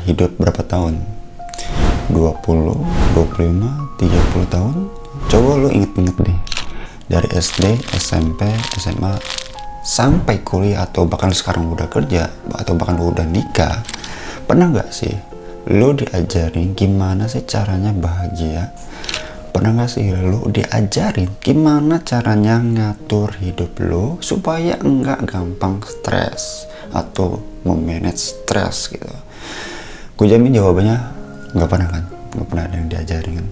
hidup berapa tahun? 20, 25, 30 tahun? Coba lu inget-inget deh. Dari SD, SMP, SMA, sampai kuliah, atau bahkan sekarang udah kerja, atau bahkan lu udah nikah. Pernah gak sih lu diajarin gimana sih caranya bahagia? Pernah gak sih lu diajarin gimana caranya ngatur hidup lu supaya enggak gampang stres atau memanage stres gitu? Gue jamin jawabannya nggak pernah kan? Nggak pernah ada yang diajarin kan?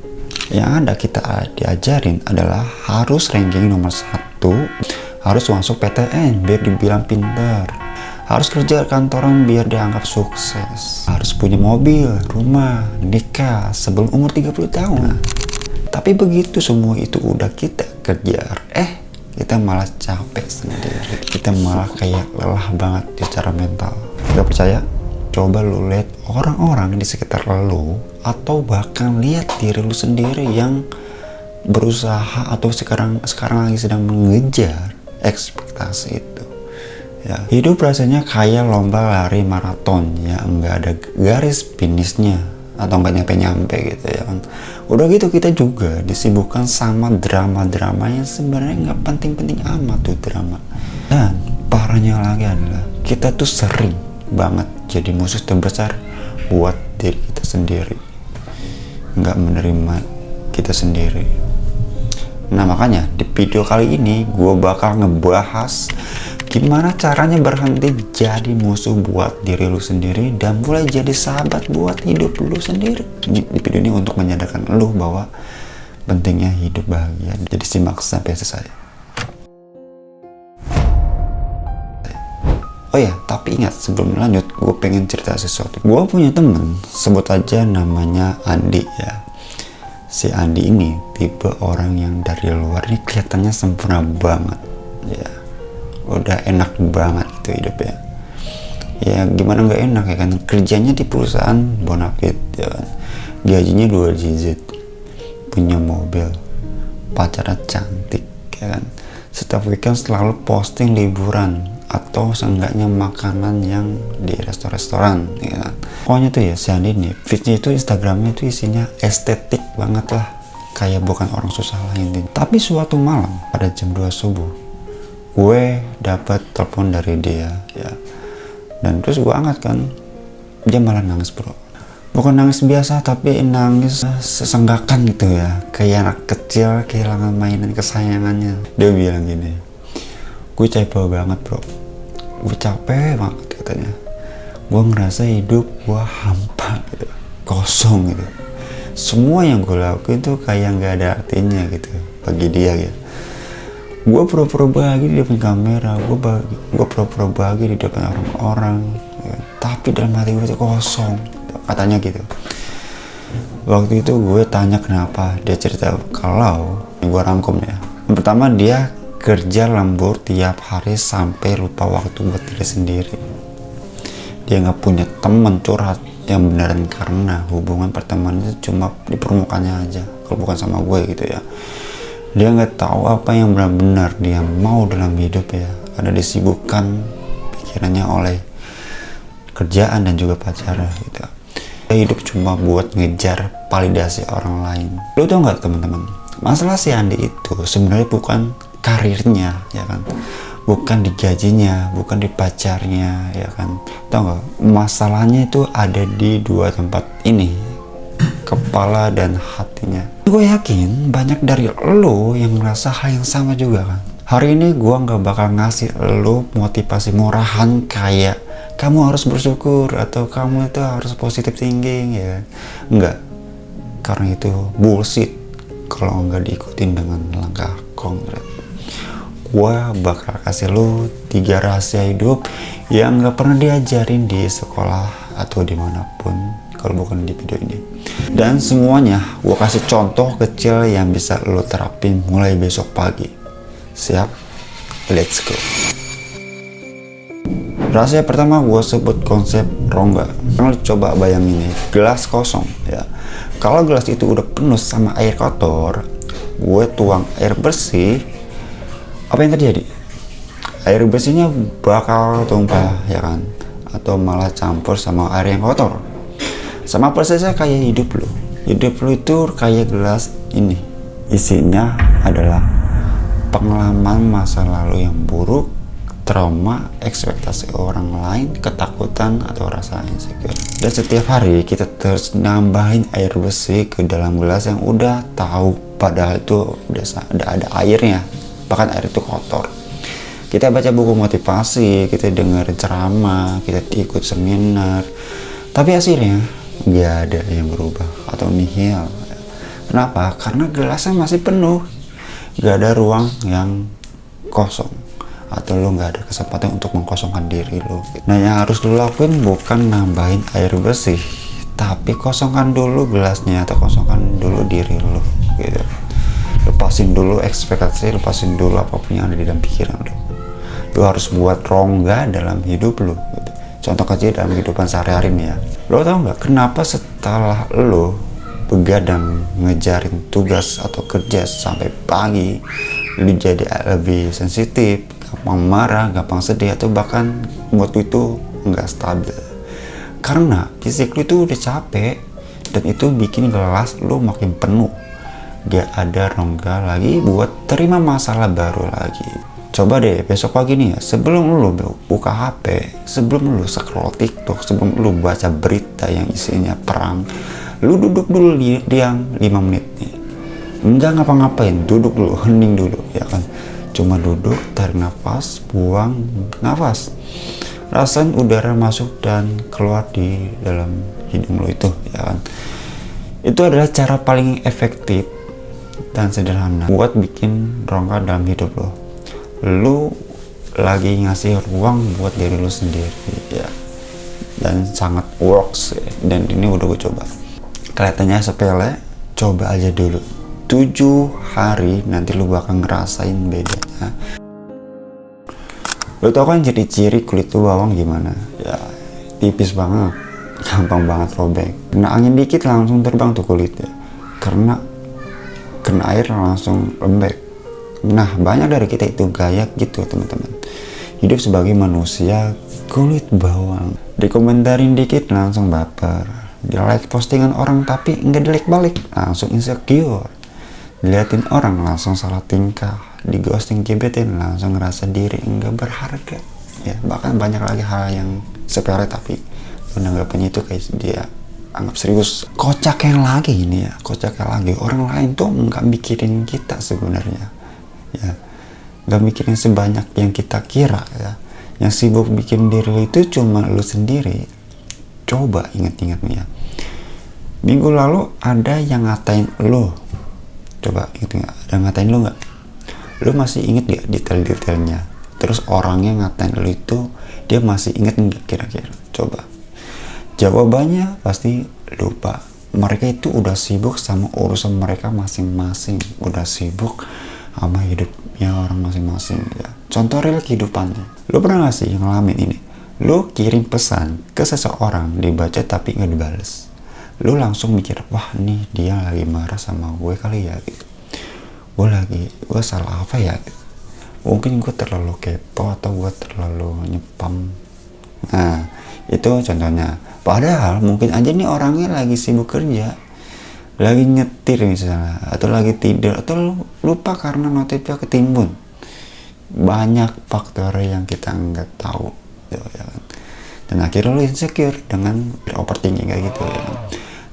Yang ada kita diajarin adalah harus ranking nomor 1, harus masuk PTN biar dibilang pintar, harus kerja kantoran biar dianggap sukses, harus punya mobil, rumah, nikah sebelum umur 30 tahun. Tapi begitu semua itu udah kita kejar, kita malah capek sendiri, kita malah kayak lelah banget secara mental. Gak percaya? Coba lu lihat orang-orang di sekitar lu, atau bahkan lihat diri lu sendiri yang berusaha atau sekarang lagi sedang mengejar ekspektasi itu. Ya, hidup rasanya kayak lomba lari maraton ya, nggak ada garis finishnya atau nggak nyampe-nyampe gitu ya kan. Udah gitu kita juga disibukkan sama drama-drama yang sebenarnya nggak penting-penting amat tuh drama. Dan parahnya lagi adalah kita tuh sering banget jadi musuh terbesar buat diri kita sendiri, nggak menerima kita sendiri. Nah makanya di video kali ini gue bakal ngebahas gimana caranya berhenti jadi musuh buat diri lu sendiri dan mulai jadi sahabat buat hidup lu sendiri. Di video ini untuk menyadarkan lu bahwa pentingnya hidup bahagia. Jadi simak sampai selesai. Oh ya, tapi ingat sebelum lanjut, gue pengen cerita sesuatu. Gue punya temen, sebut aja namanya Andi ya. Si Andi ini tipe orang yang dari luar ini kelihatannya sempurna banget ya. Udah enak banget gitu hidupnya. Ya gimana nggak enak ya kan, kerjanya di perusahaan bonafit ya kan, gajinya 2 digit, punya mobil, pacarnya cantik ya kan, setiap weekend selalu posting liburan atau seenggaknya makanan yang di restoran ya kan. Pokoknya tuh ya si Andi nih, feednya itu Instagramnya itu isinya estetik banget lah, kayak bukan orang susah lah intinya. Tapi suatu malam pada jam 2 subuh gue dapat telepon dari dia ya, dan terus gue angkat kan, dia malah nangis bro. Bukan nangis biasa tapi nangis sesenggakan gitu ya, kayak anak kecil kehilangan mainan kesayangannya. Dia bilang gini, gue capek banget bro, gue capek banget katanya, gue ngerasa hidup gue hampa gitu, kosong gitu, semua yang gue lakuin tuh kayak nggak ada artinya gitu bagi dia gitu. Gue pura-pura bahagia di depan kamera, gue pura-pura bahagia di depan orang-orang ya, tapi dalam hati gue tuh kosong katanya gitu. Waktu itu gue tanya kenapa, dia cerita kalau, gue rangkum ya, yang pertama dia kerja lembur tiap hari sampai lupa waktu buat diri sendiri. Dia nggak punya teman curhat yang beneran karena hubungan pertemanan itu cuma di permukaannya aja kalau bukan sama gue gitu ya. Dia nggak tahu apa yang benar-benar dia mau dalam hidup ya, karena disibukkan pikirannya oleh kerjaan dan juga pacarnya gitu. Dia hidup cuma buat ngejar validasi orang lain. Lu tau nggak teman-teman, masalah si Andi itu sebenarnya bukan karirnya ya kan, bukan di gajinya, bukan di pacarnya ya kan. Tau nggak, masalahnya itu ada di dua tempat ini, kepala dan hatinya. Gue yakin banyak dari lo yang ngerasa hal yang sama juga kan. Hari ini gue nggak bakal ngasih lo motivasi murahan kayak kamu harus bersyukur atau kamu itu harus positive thinking ya, enggak, karena itu bullshit kalau nggak diikutin dengan langkah konkret. Gue bakal kasih lo 3 rahasia hidup yang nggak pernah diajarin di sekolah atau dimanapun kalau bukan di video ini. Dan semuanya gue kasih contoh kecil yang bisa lo terapin mulai besok pagi. Siap? Let's go. Rahasia pertama gue sebut konsep rongga. Lo coba bayangin nih, gelas kosong ya. Kalau gelas itu udah penuh sama air kotor, gue tuang air bersih, apa yang terjadi? Air bersihnya bakal tumpah ya kan, atau malah campur sama air yang kotor. Sama persisnya kayak hidup lo. Hidup lo itu kayak gelas ini, isinya adalah pengalaman masa lalu yang buruk, trauma, ekspektasi orang lain, ketakutan, atau rasa insecure. Dan setiap hari kita terus nambahin air bersih ke dalam gelas yang udah tahu padahal itu udah ada airnya, bahkan air itu kotor. Kita baca buku motivasi, kita dengar ceramah, kita ikut seminar, tapi hasilnya nggak ada yang berubah atau nihil. Kenapa? Karena gelasnya masih penuh, nggak ada ruang yang kosong, atau lo nggak ada kesempatan untuk mengkosongkan diri lo. Nah, yang harus lo lakuin bukan nambahin air bersih, tapi kosongkan dulu gelasnya, atau kosongkan dulu diri lo gitu. Lepasin dulu ekspektasi, lepasin dulu apapun yang ada di dalam pikiran lo. Lo harus buat rongga dalam hidup lo gitu. Contoh kecil dalam kehidupan sehari-hari nih ya, lo tau nggak kenapa setelah lo begadang ngejarin tugas atau kerja sampai pagi, lo jadi lebih sensitif, gampang marah, gampang sedih, atau bahkan mood itu nggak stabil? Karena fisik lo itu udah capek, dan itu bikin gelas lo makin penuh, gak ada rongga lagi buat terima masalah baru lagi. Coba deh besok pagi nih ya, sebelum lo buka HP, sebelum lo scroll TikTok, sebelum lo baca berita yang isinya perang, lo duduk dulu diam 5 menit nih, enggak ngapa-ngapain, duduk dulu, hening dulu ya kan, cuma duduk, tarik nafas, buang nafas, rasain udara masuk dan keluar di dalam hidung lo itu ya kan. Itu adalah cara paling efektif dan sederhana buat bikin rongga dalam hidup lo. Lu lagi ngasih ruang buat diri lu sendiri ya, dan sangat works ya. Dan ini udah gue coba, kelihatannya sepele, coba aja dulu 7 hari, nanti lu bakal ngerasain bedanya. Lu tau kan ciri-ciri kulit lu bawang gimana ya? Tipis banget, gampang banget robek, kena angin dikit langsung terbang tuh kulitnya, karena kena air langsung lembek. Nah, banyak dari kita itu gaya gitu teman-teman. Hidup sebagai manusia kulit bawang. Dikomentarin dikit langsung baper. Di like postingan orang tapi nggak di like balik, langsung insecure. Diliatin orang langsung salah tingkah. Di ghosting gebetin langsung ngerasa diri nggak berharga. Ya, bahkan banyak lagi hal yang sepele tapi menanggapinya itu kayak dia anggap serius. Kocaknya lagi ini ya, kocaknya lagi, orang lain tuh nggak mikirin kita sebenarnya ya, nggak mikirin sebanyak yang kita kira ya. Yang sibuk bikin diri itu cuma lu sendiri. Coba ingat-ingat nih ya, minggu lalu ada yang ngatain lu, coba inget nggak, ada ngatain lu nggak? Lu masih inget gak detail-detailnya? Terus orangnya ngatain lu itu dia masih inget nggak kira-kira? Coba. Jawabannya pasti lupa. Mereka itu udah sibuk sama urusan mereka masing-masing, udah sibuk sama hidupnya orang masing-masing ya. Contoh real kehidupannya, lo pernah gak sih ngalamin ini? Lo kirim pesan ke seseorang, dibaca tapi nggak dibales, lo langsung mikir, wah nih dia lagi marah sama gue kali ya gitu, gue salah apa ya gitu. Mungkin gue terlalu kepo atau gue terlalu nyepam. Nah itu contohnya. Padahal mungkin aja nih orangnya lagi sibuk kerja, lagi nyetir misalnya, atau lagi tidur, atau lupa karena notifnya ketimbun. Banyak faktor yang kita nggak tahu gitu, ya kan? Dan akhirnya lo insecure dengan overthinking kayak gitu ya kan?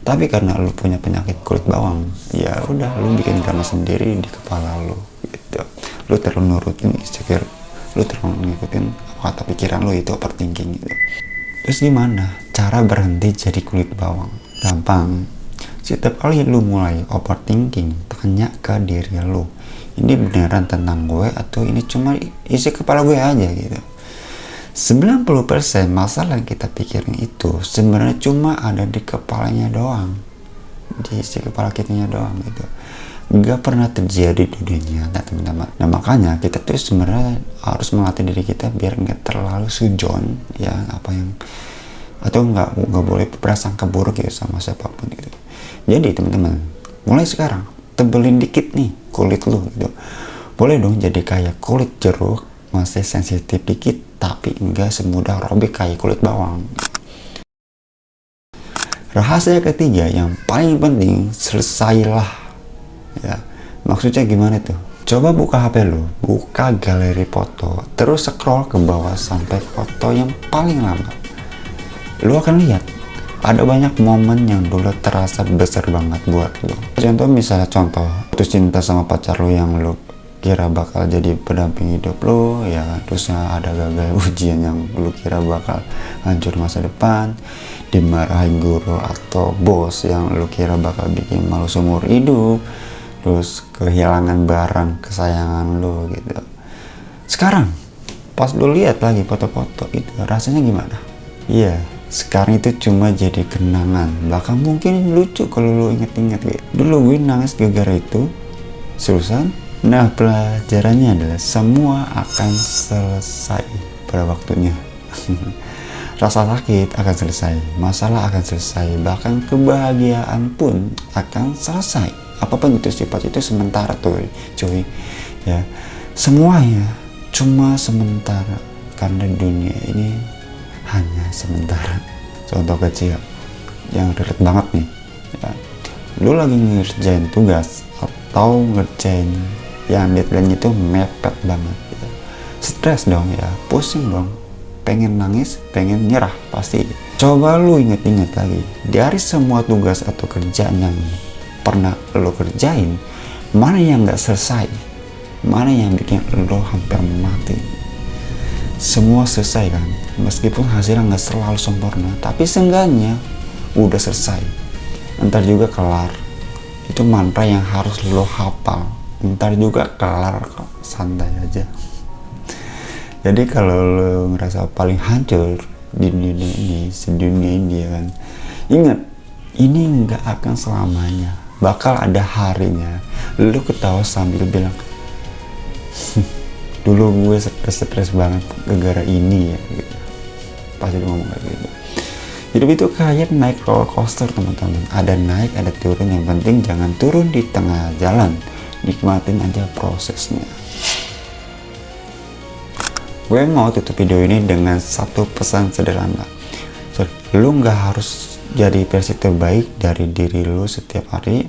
Tapi karena lo punya penyakit kulit bawang, ya udah lo bikin drama sendiri di kepala lo gitu. Lo terlalu nurutin insecure, lo terlalu ngikutin kata pikiran lo itu overthinking gitu. Terus gimana cara berhenti jadi kulit bawang? Gampang. Setiap kali lu mulai overthinking, tanya ke diri lu, ini beneran tentang gue atau ini cuma isi kepala gue aja gitu. 90% masalah yang kita pikirin itu sebenarnya cuma ada di kepalanya doang, di isi kepala kitanya doang gitu. Nggak pernah terjadi di dunia nyata teman-teman. Nah makanya kita tuh sebenarnya harus melatih diri kita biar nggak terlalu sujon ya, apa yang, atau nggak boleh berprasangka buruk ya sama siapapun gitu. Jadi teman-teman, mulai sekarang tebelin dikit nih kulit lu gitu. Boleh dong jadi kayak kulit jeruk, masih sensitif dikit tapi enggak semudah robek kayak kulit bawang. Rahasia ketiga yang paling penting, selesailah. Ya, maksudnya gimana tuh? Coba buka HP lu, buka galeri foto, terus scroll ke bawah sampai foto yang paling lama. Lu akan lihat ada banyak momen yang dulu terasa besar banget buat lu. Misalnya contoh, putus cinta sama pacar lu yang lu kira bakal jadi pendamping hidup lu, ya terus ada gagal ujian yang lu kira bakal hancur masa depan, dimarahin guru atau bos yang lu kira bakal bikin malu seumur hidup, terus kehilangan barang kesayangan lu gitu. Sekarang pas lu lihat lagi foto-foto itu, rasanya gimana? Iya, sekarang itu cuma jadi kenangan, bahkan mungkin lucu kalau lu inget-inget gitu. Dulu gue nangis gara-gara itu, seriusan. Nah, pelajarannya adalah semua akan selesai pada waktunya. Rasa sakit akan selesai, masalah akan selesai, bahkan kebahagiaan pun akan selesai. Apapun itu sifat itu sementara tuh, cuy. Ya, semuanya cuma sementara karena dunia ini hanya sementara. Contoh kecil yang relate banget nih, ya. Lu lagi ngerjain tugas atau ngerjain yang deadline itu mepet banget gitu. Stres dong ya, pusing dong, pengen nangis, pengen nyerah pasti. Coba lu inget-inget lagi, dari semua tugas atau kerjaan yang pernah lo kerjain, mana yang gak selesai, mana yang bikin lo hampir mati. Semua selesai kan, meskipun hasilnya gak selalu sempurna, tapi seenggaknya udah selesai. Ntar juga kelar. Itu mantra yang harus lo hafal. Ntar juga kelar kok, santai aja. Jadi kalau lo ngerasa paling hancur di dunia ini, sedunia ini ya kan, ingat, ini nggak akan selamanya. Bakal ada harinya lo ketawa sambil bilang, dulu gue stres banget gara-gara ini ya gitu. Pasti ngomong kayak gitu. Hidup itu kayak naik roller coaster, teman-teman. Ada naik, ada turun. Yang penting jangan turun di tengah jalan. Nikmatin aja prosesnya. Gue mau tutup video ini dengan satu pesan sederhana. Lu nggak harus jadi versi terbaik dari diri lu setiap hari.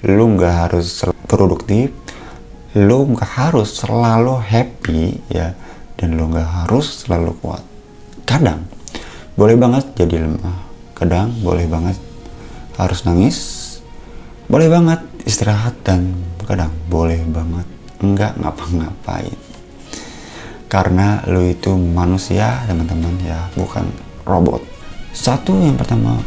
Lu nggak harus produktif. Lu nggak harus selalu happy ya. Dan lu nggak harus selalu kuat. Kadang boleh banget jadi lemah. Kadang boleh banget harus nangis. Boleh banget istirahat, dan kadang boleh banget enggak ngapa-ngapain. Karena lo itu manusia, teman-teman ya, bukan robot. Satu, yang pertama,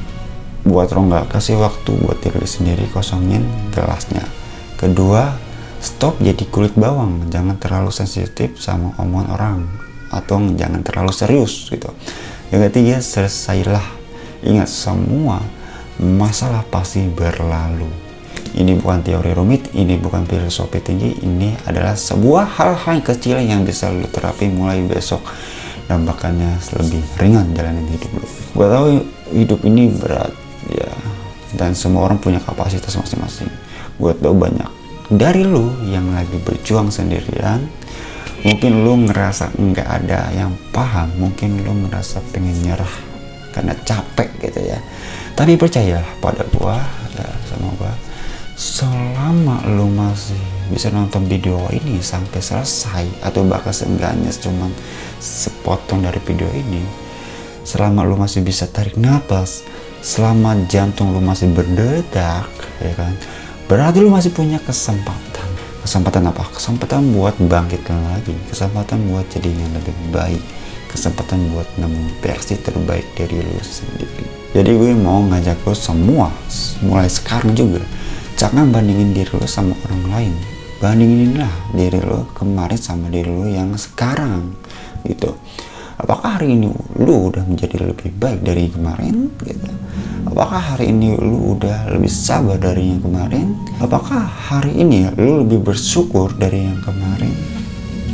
buat lo nggak kasih waktu buat diri sendiri, kosongin gelasnya. Kedua, stop jadi kulit bawang, jangan terlalu sensitif sama omongan orang, atau jangan terlalu serius gitu. Yang ketiga, selesailah. Ingat, semua masalah pasti berlalu. Ini bukan teori rumit, ini bukan filosofi tinggi, ini adalah sebuah hal-hal kecil yang bisa lo terapi mulai besok, dan bahkannya lebih ringan jalanin hidup lo. Gue tahu hidup ini berat ya, dan semua orang punya kapasitas masing-masing. Gue tahu banyak dari lo yang lagi berjuang sendirian. Mungkin lo ngerasa nggak ada yang paham, mungkin lo ngerasa pengen nyerah karena capek gitu ya. Tapi percayalah pada gua ya, sama gua, selama lo masih bisa nonton video ini sampai selesai, atau bahkan seenggaknya cuma sepotong dari video ini, selama lo masih bisa tarik nafas, selama jantung lo masih berdetak ya kan, berarti lo masih punya kesempatan. Kesempatan apa? Kesempatan buat bangkit lagi, kesempatan buat jadi yang lebih baik, kesempatan buat nemu versi terbaik dari lo sendiri. Jadi gue mau ngajak lo semua, mulai sekarang juga, jangan bandingin diri lo sama orang lain. Bandinginlah diri lo kemarin sama diri lo yang sekarang gitu. Apakah hari ini lu udah menjadi lebih baik dari yang kemarin gitu? Apakah hari ini lu udah lebih sabar dari yang kemarin? Apakah hari ini lu lebih bersyukur dari yang kemarin?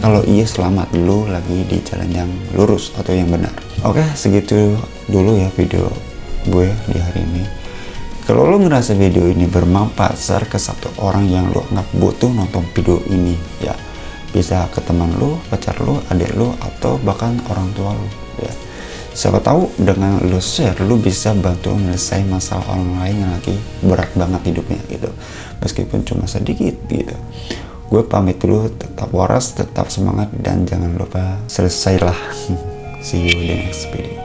Kalau iya, selamat, lu lagi di jalan yang lurus atau yang benar. Oke, segitu dulu ya video gue di hari ini. Kalau lo ngerasa video ini bermanfaat, share ke satu orang yang lo anggap butuh nonton video ini ya. Bisa ke teman lo, pacar lo, adik lo, atau bahkan orang tua lo ya. Siapa tahu dengan lu share, lu bisa bantu menyelesaikan masalah orang lain yang lagi berat banget hidupnya gitu, meskipun cuma sedikit gitu. Gue pamit dulu, tetap waras, tetap semangat, dan jangan lupa selesailah. See you in the next video.